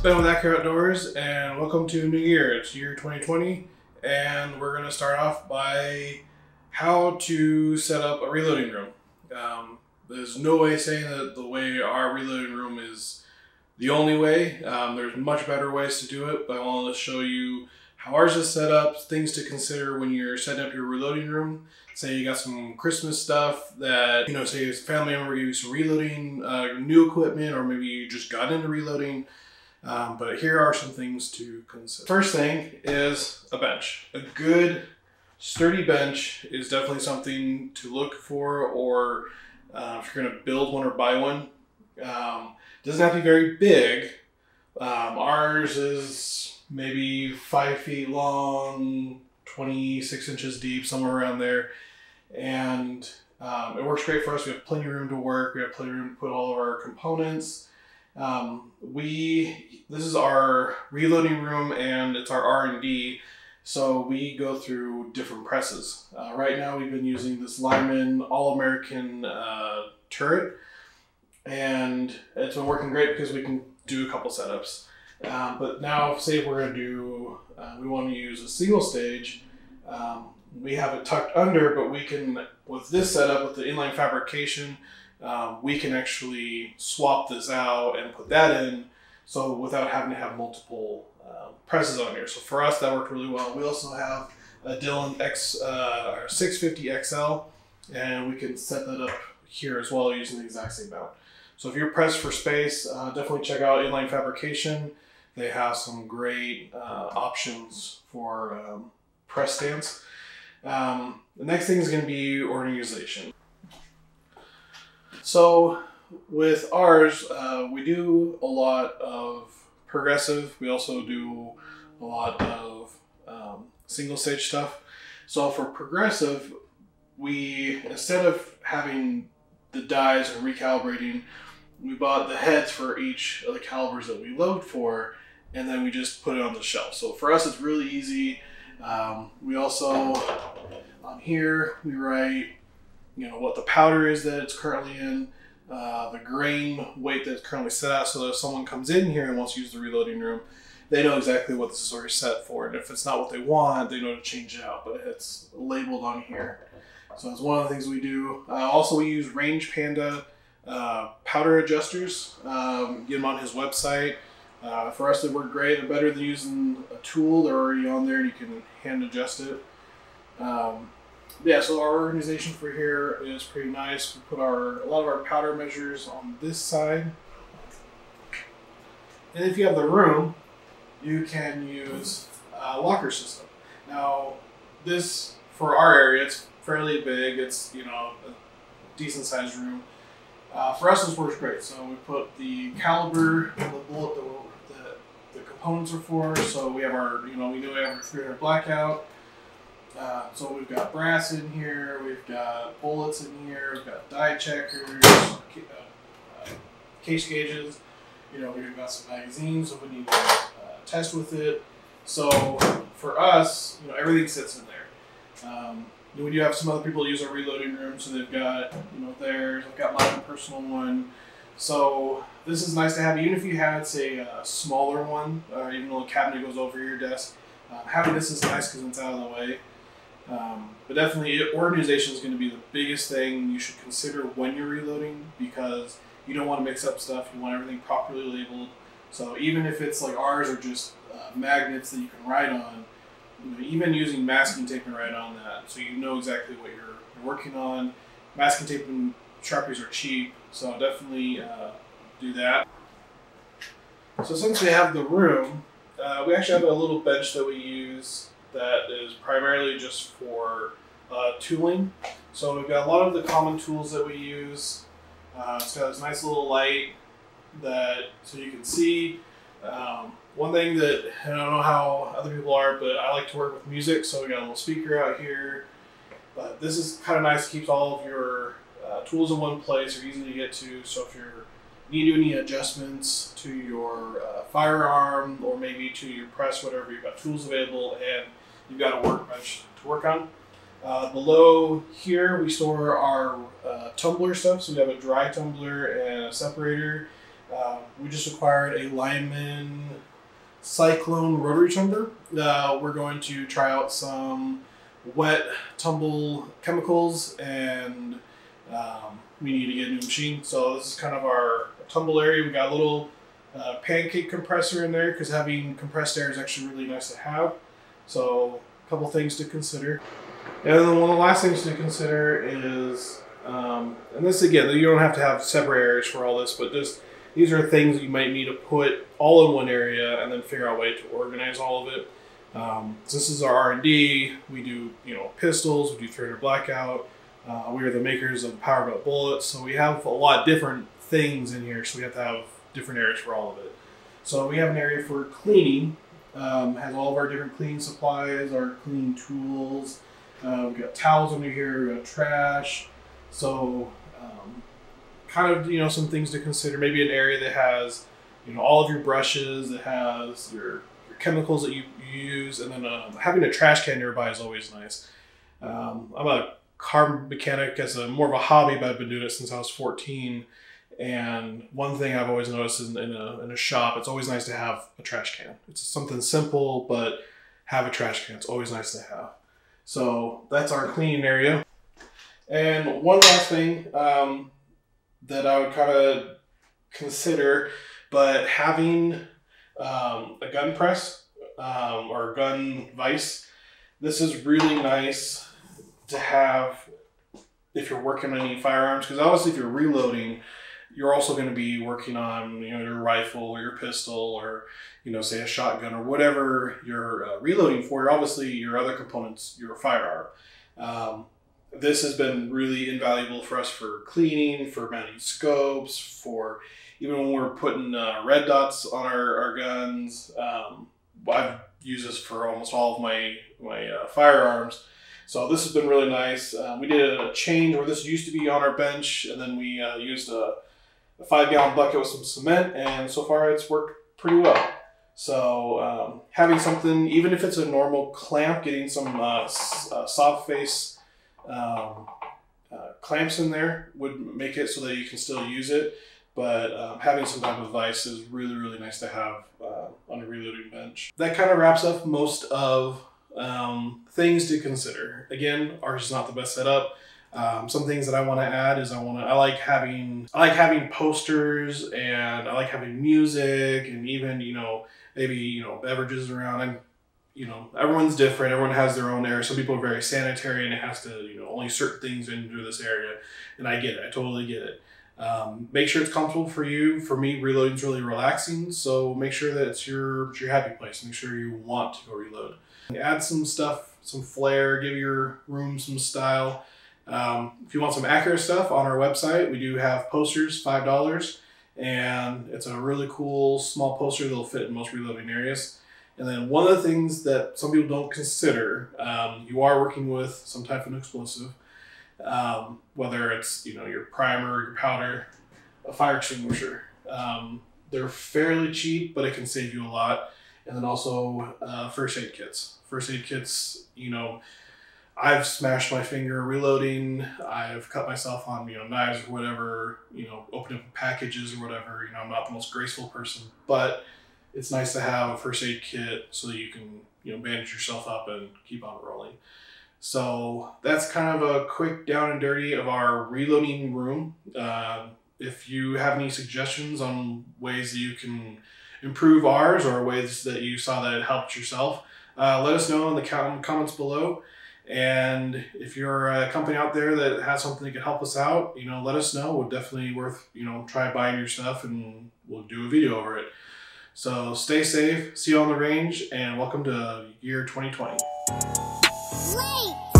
Ben with Accura Outdoors, and welcome to New Year. It's year 2020, and we're going to start off by how to set up a reloading room. There's no way saying that the way our reloading room is the only way. There's much better ways to do it, but I wanted to show you how ours is set up, things to consider when you're setting up your reloading room. Say you got some Christmas stuff that, say a family member gave you some reloading, new equipment, or maybe you just got into reloading. But here are some things to consider. First thing is a bench. A good, sturdy bench is definitely something to look for, or if you're going to build one or buy one. It doesn't have to be very big. Ours is maybe 5 feet long, 26 inches deep, somewhere around there. And it works great for us. We have plenty of room to work. We have plenty of room to put all of our components. This is our reloading room, and it's our R&D, so we go through different presses. Right now we've been using this Lyman All-American turret, and it's been working great because we can do a couple setups. But now, say if we're going to do, we want to use a single stage, we have it tucked under, but we can, with this setup, with the inline fabrication, we can actually swap this out and put that in, so without having to have multiple presses on here. So for us, that worked really well. We also have a Dillon 650 XL, and we can set that up here as well using the exact same mount. So if you're pressed for space, definitely check out Inline Fabrication. They have some great options for press stands. The next thing is going to be organization. So with ours, we do a lot of progressive. We also do a lot of single stage stuff. So for progressive, we, instead of having the dies and recalibrating, we bought the heads for each of the calibers that we load for, and then we just put it on the shelf. So for us, it's really easy. We also, on here, we write what the powder is that it's currently in, the grain weight that it's currently set at, so that if someone comes in here and wants to use the reloading room, they know exactly what this is already set for, and if it's not what they want, they know to change it out, but it's labeled on here. So that's one of the things we do. Also, we use Range Panda powder adjusters. Get them on his website. For us, they work great. They're better than using a tool. They're already on there and you can hand adjust it. Yeah, so our organization for here is pretty nice. We put a lot of our powder measures on this side. And if you have the room, you can use a locker system. Now, this, for our area, it's fairly big. It's, a decent sized room. For us, this works great. So we put the caliber, the bullet that the components are for. So we have our, we know we have our 300 blackout. So we've got brass in here, we've got bullets in here, we've got die checkers, case gauges, we've got some magazines if we need to test with it. So for us, everything sits in there. We do have some other people use our reloading room, so they've got, theirs, I've got my own personal one. So this is nice to have, even if you had, say, a smaller one, or even a little cabinet goes over your desk. Having this is nice because it's out of the way. But definitely organization is going to be the biggest thing you should consider when you're reloading, because you don't want to mix up stuff. You want everything properly labeled. So even if it's like ours are just magnets that you can write on, even using masking tape and write on that, so you know exactly what you're working on. Masking tape and Sharpies are cheap, so definitely do that. So since we have the room, we actually have a little bench that we use that is primarily just for tooling. So we've got a lot of the common tools that we use. It's got this nice little light so you can see. One thing that, I don't know how other people are, but I like to work with music, so we got a little speaker out here. But this is kind of nice, keeps all of your tools in one place, or easy to get to. So if you need to do any adjustments to your firearm, or maybe to your press, whatever, you've got tools available, and you've got a workbench to work on. Below here, we store our tumbler stuff. So we have a dry tumbler and a separator. We just acquired a Lyman Cyclone rotary tumber. We're going to try out some wet tumble chemicals, and we need to get a new machine. So this is kind of our tumble area. We got a little pancake compressor in there because having compressed air is actually really nice to have. So a couple things to consider. And then one of the last things to consider is, and this again, you don't have to have separate areas for all this, but just these are things you might need to put all in one area and then figure out a way to organize all of it. So this is our R&D. We do, pistols, we do 300 blackout. We are the makers of power belt bullets. So we have a lot of different things in here. So we have to have different areas for all of it. So we have an area for cleaning. Has all of our different cleaning supplies, our cleaning tools. We've got towels under here, we've got trash. So kind of, some things to consider. Maybe an area that has, all of your brushes, that has your chemicals that you use, and then having a trash can nearby is always nice. I'm a car mechanic as more of a hobby, but I've been doing it since I was 14. And one thing I've always noticed is in a shop, it's always nice to have a trash can. It's something simple, but have a trash can. It's always nice to have. So that's our cleaning area. And one last thing that I would kind of consider, but having a gun press or a gun vise, this is really nice to have if you're working on any firearms, because obviously if you're reloading, you're also going to be working on your rifle or your pistol or say a shotgun or whatever you're reloading for. Obviously your other components, your firearm. This has been really invaluable for us for cleaning, for mounting scopes, for even when we're putting red dots on our guns. I've used this for almost all of my firearms. So this has been really nice. We did a change where this used to be on our bench, and then we used a 5-gallon bucket with some cement, and so far it's worked pretty well. So having something, even if it's a normal clamp, getting some soft face clamps in there would make it so that you can still use it. But having some type of vise is really, really nice to have on a reloading bench. That kind of wraps up most of things to consider. Again, ours is not the best setup. Some things that I want to add is I like having posters, and I like having music, and even maybe beverages around. Everyone's different. Everyone has their own area. Some people are very sanitary, and it has to only certain things into this area. And I get it. I totally get it. Make sure it's comfortable for you. For me, reloading is really relaxing. So make sure that it's your happy place. Make sure you want to go reload. Add some stuff, some flair. Give your room some style. If you want some Accura stuff, on our website, we do have posters, $5, and it's a really cool small poster that'll fit in most reloading areas. And then one of the things that some people don't consider, you are working with some type of explosive, whether it's your primer, your powder, a fire extinguisher. They're fairly cheap, but it can save you a lot. And then also first aid kits. First aid kits, I've smashed my finger reloading. I've cut myself on, knives or whatever, opening up packages or whatever. I'm not the most graceful person, but it's nice to have a first aid kit so that you can, bandage yourself up and keep on rolling. So that's kind of a quick down and dirty of our reloading room. If you have any suggestions on ways that you can improve ours or ways that you saw that it helped yourself, let us know in the comments below. And if you're a company out there that has something that can help us out, let us know. We're definitely worth, try buying your stuff, and we'll do a video over it. So stay safe, see you on the range, and welcome to year 2020. Wait!